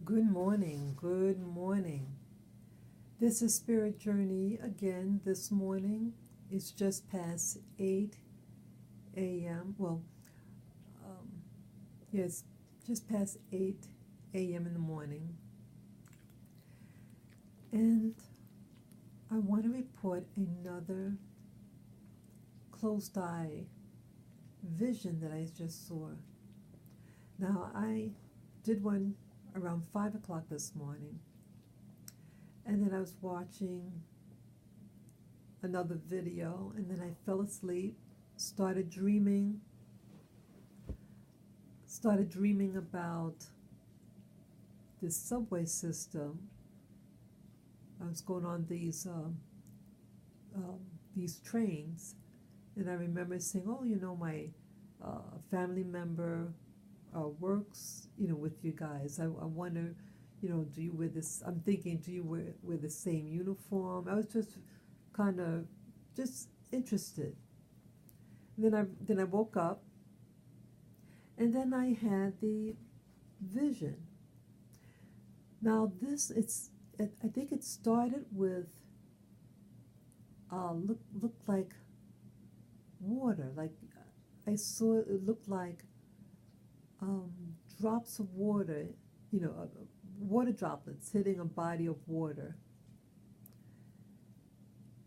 Good morning, good morning. This is Spirit Journey again this morning. It's just past 8 a.m. Um, yes, just past 8 a.m. in the morning. And I want to report another closed eye vision that I just saw. Now, I did one around 5 o'clock this morning. And then I was watching another video, and then I fell asleep, started dreaming about this subway system. I was going on these trains, and I remember saying, "Oh, my family member works, with you guys. I wonder, do you wear this?" I'm thinking, do you wear the same uniform? I was just kind of just interested. And then I woke up, and then I had the vision. Now I think it started with looked like water. Like I saw it looked like um, drops of water, water droplets hitting a body of water.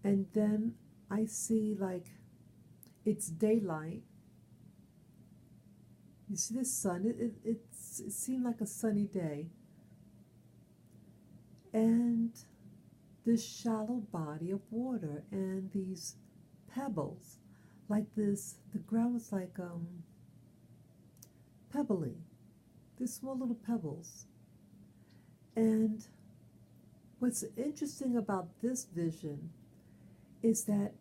And then I see like it's daylight. You see the sun. It seemed like a sunny day. And this shallow body of water and these pebbles, like this, the ground was like pebbly, these small little pebbles. And what's interesting about this vision is that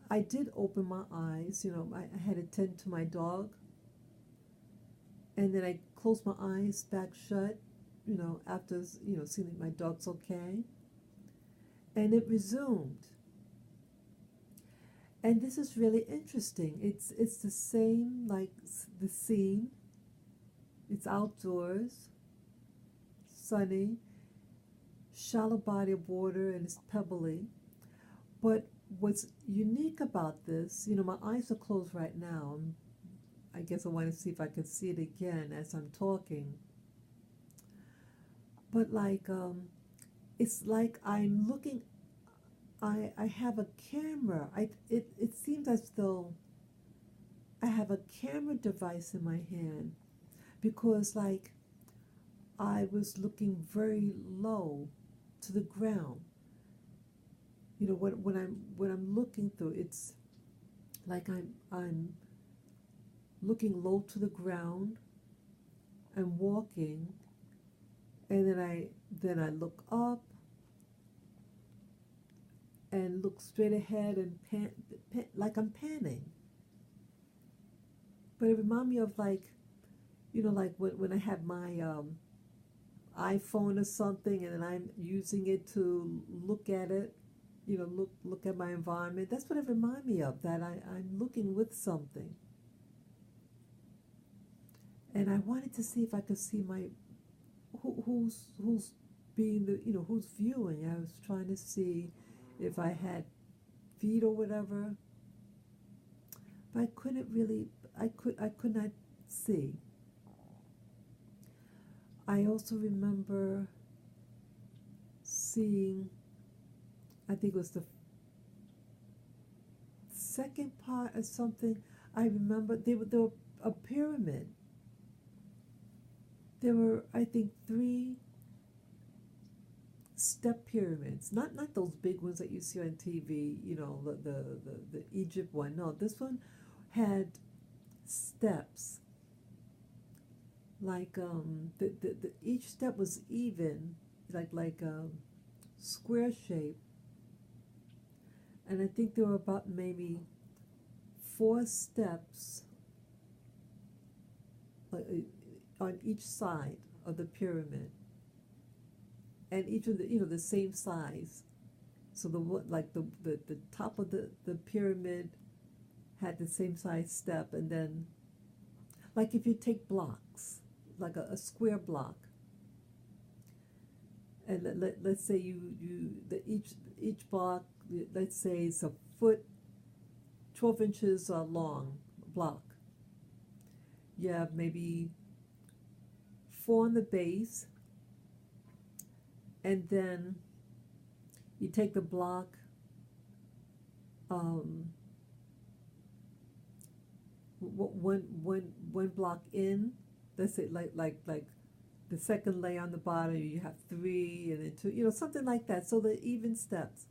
I did open my eyes. I had to tend to my dog, and then I closed my eyes back shut, after, seeing that my dog's okay. And it resumed. And this is really interesting. It's the same, like the scene. It's outdoors, sunny, shallow body of water, and it's pebbly. But what's unique about this, my eyes are closed right now. I guess I want to see if I can see it again as I'm talking. But it's like I'm looking. I have a camera. It seems as though I have a camera device in my hand, because like I was looking very low to the ground. When I'm looking through, it's like I'm looking low to the ground and walking, and then I look up and look straight ahead and like I'm panning. But it reminds me of like when I have my iPhone or something, and then I'm using it to look at it, look at my environment. That's what it reminds me of, that I'm looking with something. And I wanted to see if I could see who's being who's viewing. I was trying to see if I had feet or whatever, but I couldn't really. I could not see. I also remember seeing, I think it was the second part of something. I remember there were a pyramid. There were, I think, 3 step pyramids. Not those big ones that you see on TV. The Egypt one. No, this one had steps. Like the each step was even, like square shape, and I think there were about maybe 4 steps on each side of the pyramid, and each of the same size. So the top of the pyramid had the same size step, and then like if you take blocks, like a square block, and let's say each block, let's say it's a foot, 12 inches long block. You have maybe 4 on the base, and then you take the block, one block in. Let's say like the second layer on the bottom, you have 3, and then 2, something like that. So the even steps.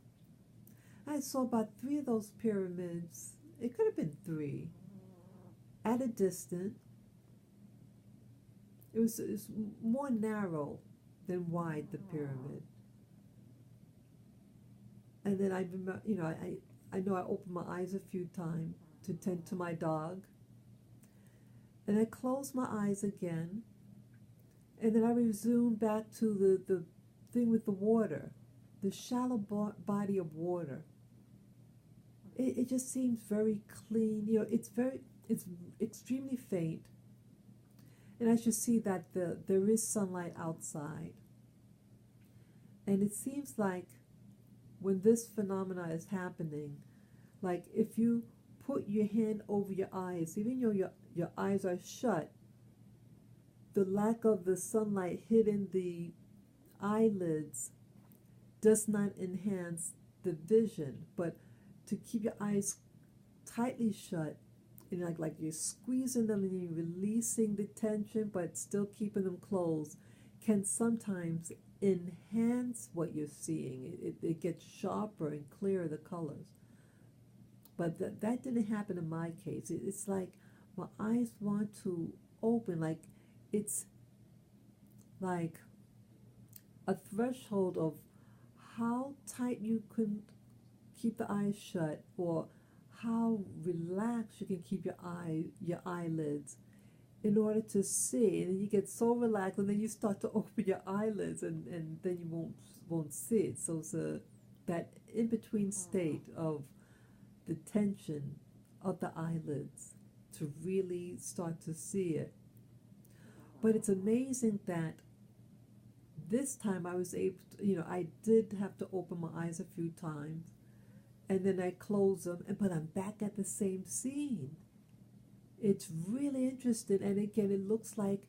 I saw about 3 of those pyramids. It could have been 3 at a distance. It was more narrow than wide, the pyramid. And then I remember, I know I opened my eyes a few times to tend to my dog. And I closed my eyes again. And then I resumed back to the thing with the water, the shallow body of water. It just seems very clean. It's extremely faint. And I should see that there is sunlight outside. And it seems like when this phenomena is happening, like if you put your hand over your eyes, even though your eyes are shut, the lack of the sunlight hitting the eyelids does not enhance the vision, but to keep your eyes tightly shut, like you're squeezing them and you're releasing the tension but still keeping them closed, can sometimes enhance what you're seeing. It gets sharper and clearer, the colors. But that didn't happen in my case. It's like my eyes want to open, like it's like a threshold of how tight you can keep the eyes shut, or how relaxed you can keep your eyelids in order to see. And then you get so relaxed, and then you start to open your eyelids, and then you won't see it. So it's that in-between state of the tension of the eyelids to really start to see it. But it's amazing that this time I was able to, I did have to open my eyes a few times, and then I close them, but I'm back at the same scene. It's really interesting, and again, it looks like,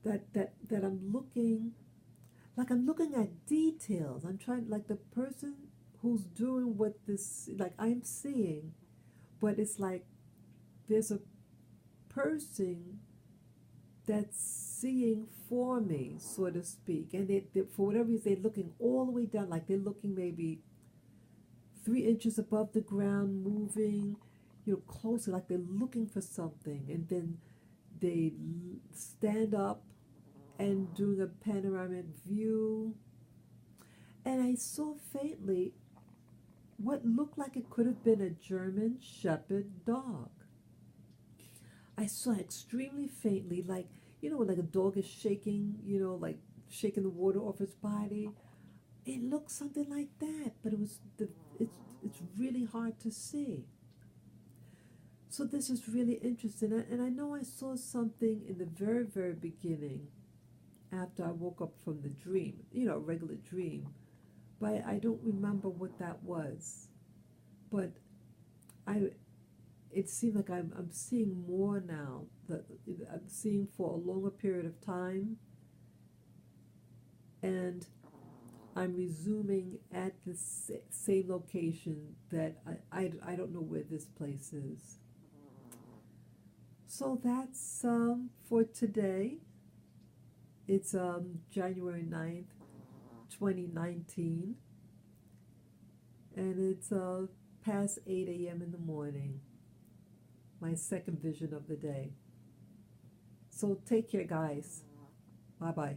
that I'm looking at details. I'm trying, like the person who's doing what this, like I'm seeing, but it's like there's a person that's seeing for me, so to speak, and they for whatever reason, they're looking all the way down, like they're looking maybe 3 inches above the ground, moving, closer, like they're looking for something, and then they stand up and doing a panoramic view. And I saw faintly what looked like it could have been a German Shepherd dog. I saw extremely faintly, like, like a dog is shaking, like shaking the water off its body. It looked something like that, but it's really hard to see. So this is really interesting, and I know I saw something in the very, very beginning after I woke up from the dream, a regular dream, but I don't remember what that was. But it seemed like I'm seeing more now. I'm seeing for a longer period of time, and I'm resuming at the same location that I don't know where this place is. So that's for today. It's January 9th, 2019, and it's past 8 a.m. in the morning. My second vision of the day. So take care, guys. Bye-bye.